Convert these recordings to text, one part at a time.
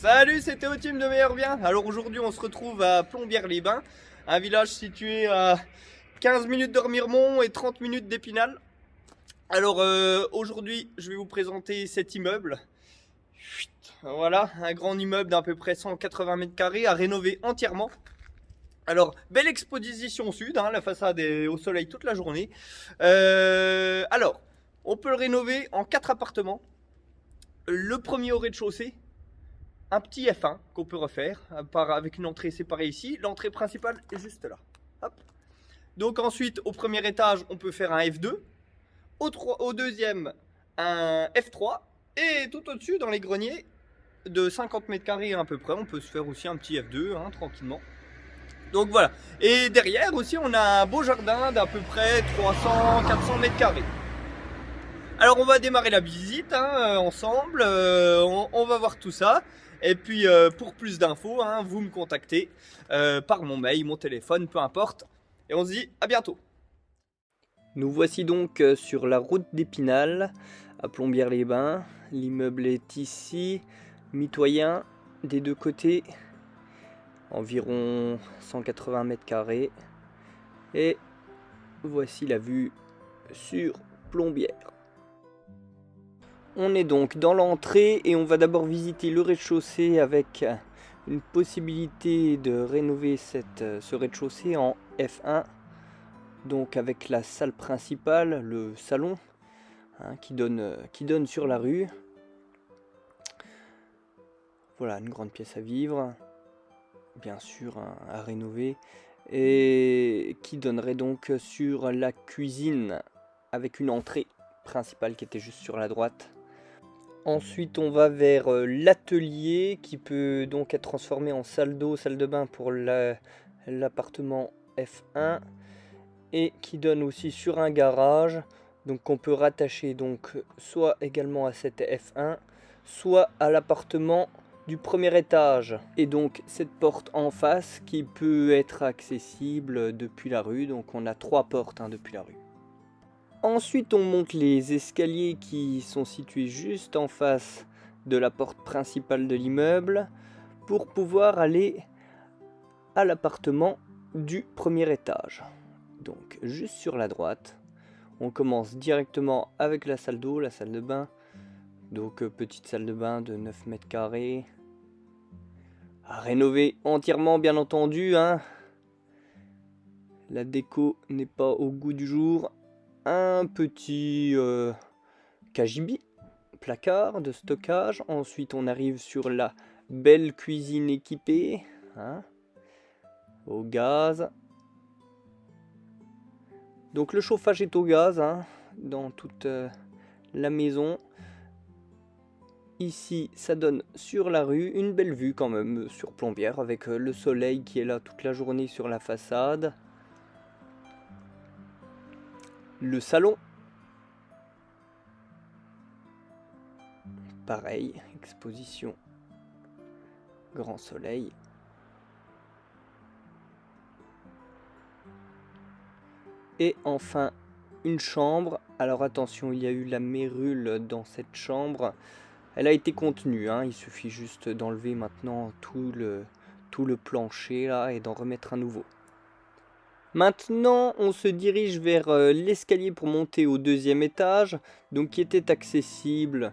Salut, c'est Théo Team de Meilleur Bien. Alors aujourd'hui, on se retrouve à Plombières-les-Bains, un village situé à 15 minutes de Remiremont et 30 minutes d'Épinal. Alors aujourd'hui, je vais vous présenter cet immeuble. Chut. Voilà, un grand immeuble d'à peu près 180 mètres carrés à rénover entièrement. Alors, belle exposition sud, hein, la façade est au soleil toute la journée. Alors, on peut le rénover en 4 appartements. Le premier au rez-de-chaussée, un petit F1 qu'on peut refaire avec une entrée séparée ici. L'entrée principale est juste là. Hop. Donc ensuite, au premier étage, on peut faire un F2. Au deuxième, un F3. Et tout au-dessus, dans les greniers, de 50 mètres carrés à peu près, on peut se faire aussi un petit F2, hein, tranquillement. Donc voilà. Et derrière aussi, on a un beau jardin d'à peu près 300-400 mètres carrés. Alors on va démarrer la visite ensemble, on va voir tout ça. Et puis pour plus d'infos, hein, vous me contactez par mon mail, mon téléphone, peu importe. Et on se dit à bientôt. Nous voici donc sur la route d'Épinal, à Plombières-les-Bains. L'immeuble est ici, mitoyen des deux côtés, environ 180 mètres carrés. Et voici la vue sur Plombières. On est donc dans l'entrée et on va d'abord visiter le rez-de-chaussée avec une possibilité de rénover ce rez-de-chaussée en F1. Donc avec la salle principale, le salon, hein, qui donne sur la rue. Voilà, une grande pièce à vivre, bien sûr à rénover, et qui donnerait donc sur la cuisine avec une entrée principale qui était juste sur la droite. Ensuite on va vers l'atelier qui peut donc être transformé en salle d'eau, salle de bain pour l'appartement F1 et qui donne aussi sur un garage, donc qu'on peut rattacher donc soit également à cette F1 soit à l'appartement du premier étage, et donc cette porte en face qui peut être accessible depuis la rue. Donc on a 3 portes depuis la rue. Ensuite on monte les escaliers qui sont situés juste en face de la porte principale de l'immeuble pour pouvoir aller à l'appartement du premier étage. Donc juste sur la droite, on commence directement avec la salle d'eau, la salle de bain. Donc petite salle de bain de 9 mètres carrés à rénover entièrement, bien entendu, hein. La déco n'est pas au goût du jour. Un petit cagibi, placard de stockage. Ensuite on arrive sur la belle cuisine équipée, hein, au gaz. Donc le chauffage est au gaz, hein, dans toute la maison. Ici ça donne sur la rue, une belle vue quand même sur Plombières avec le soleil qui est là toute la journée sur la façade. Le salon, pareil, exposition, grand soleil. Et enfin une chambre. Alors attention, il y a eu la mérule dans cette chambre. Elle a été contenue, hein. Il suffit juste d'enlever maintenant tout le plancher là et d'en remettre un nouveau. Maintenant on se dirige vers l'escalier pour monter au deuxième étage, donc qui était accessible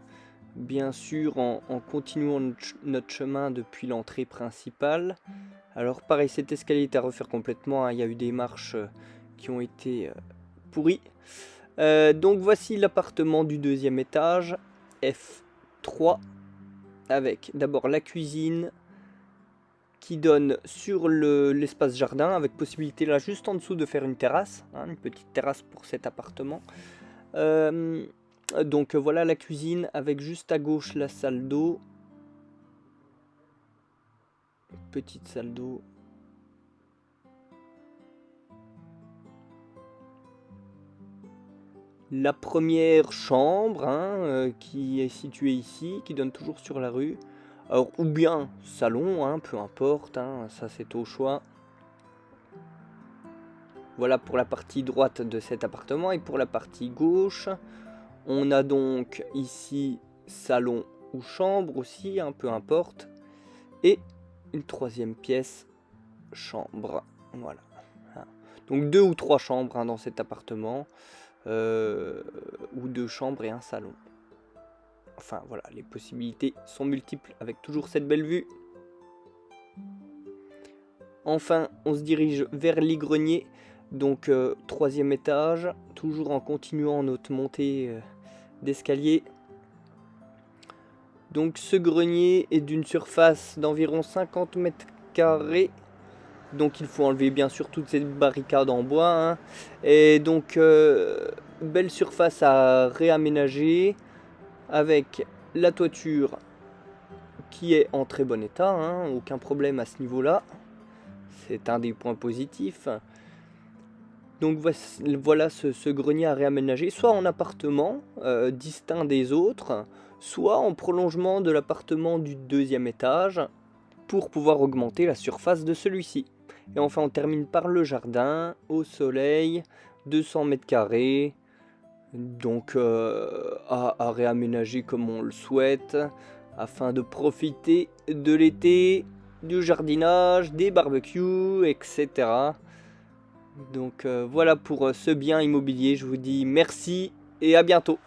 bien sûr en continuant notre chemin depuis l'entrée principale. Alors pareil, cet escalier est à refaire complètement, hein. Il y a eu des marches qui ont été pourries. Donc voici l'appartement du deuxième étage, F3, avec d'abord la cuisine qui donne sur l'espace jardin, avec possibilité là juste en dessous de faire une terrasse, hein, une petite terrasse pour cet appartement. Donc voilà la cuisine avec juste à gauche la salle d'eau, petite salle d'eau. La première chambre, hein, qui est située ici, qui donne toujours sur la rue. Alors, ou bien salon, hein, peu importe, hein, ça c'est au choix. Voilà pour la partie droite de cet appartement. Et pour la partie gauche, on a donc ici salon ou chambre aussi, hein, peu importe. et une troisième pièce chambre. Voilà. Donc 2 ou 3 chambres dans cet appartement, ou 2 chambres et un salon. Enfin voilà, les possibilités sont multiples avec toujours cette belle vue. Enfin, on se dirige vers les greniers, donc 3e étage, toujours en continuant notre montée d'escalier. Donc ce grenier est d'une surface d'environ 50 mètres carrés. Donc il faut enlever bien sûr toutes ces barricades en bois. Hein. Et donc belle surface à réaménager avec la toiture qui est en très bon état. Hein, aucun problème à ce niveau-là. C'est un des points positifs. Donc voilà ce grenier à réaménager, soit en appartement distinct des autres, soit en prolongement de l'appartement du 2e étage pour pouvoir augmenter la surface de celui-ci. Et enfin on termine par le jardin, au soleil, 200 mètres carrés, donc à réaménager comme on le souhaite, afin de profiter de l'été, du jardinage, des barbecues, etc. Donc voilà pour ce bien immobilier, je vous dis merci et à bientôt.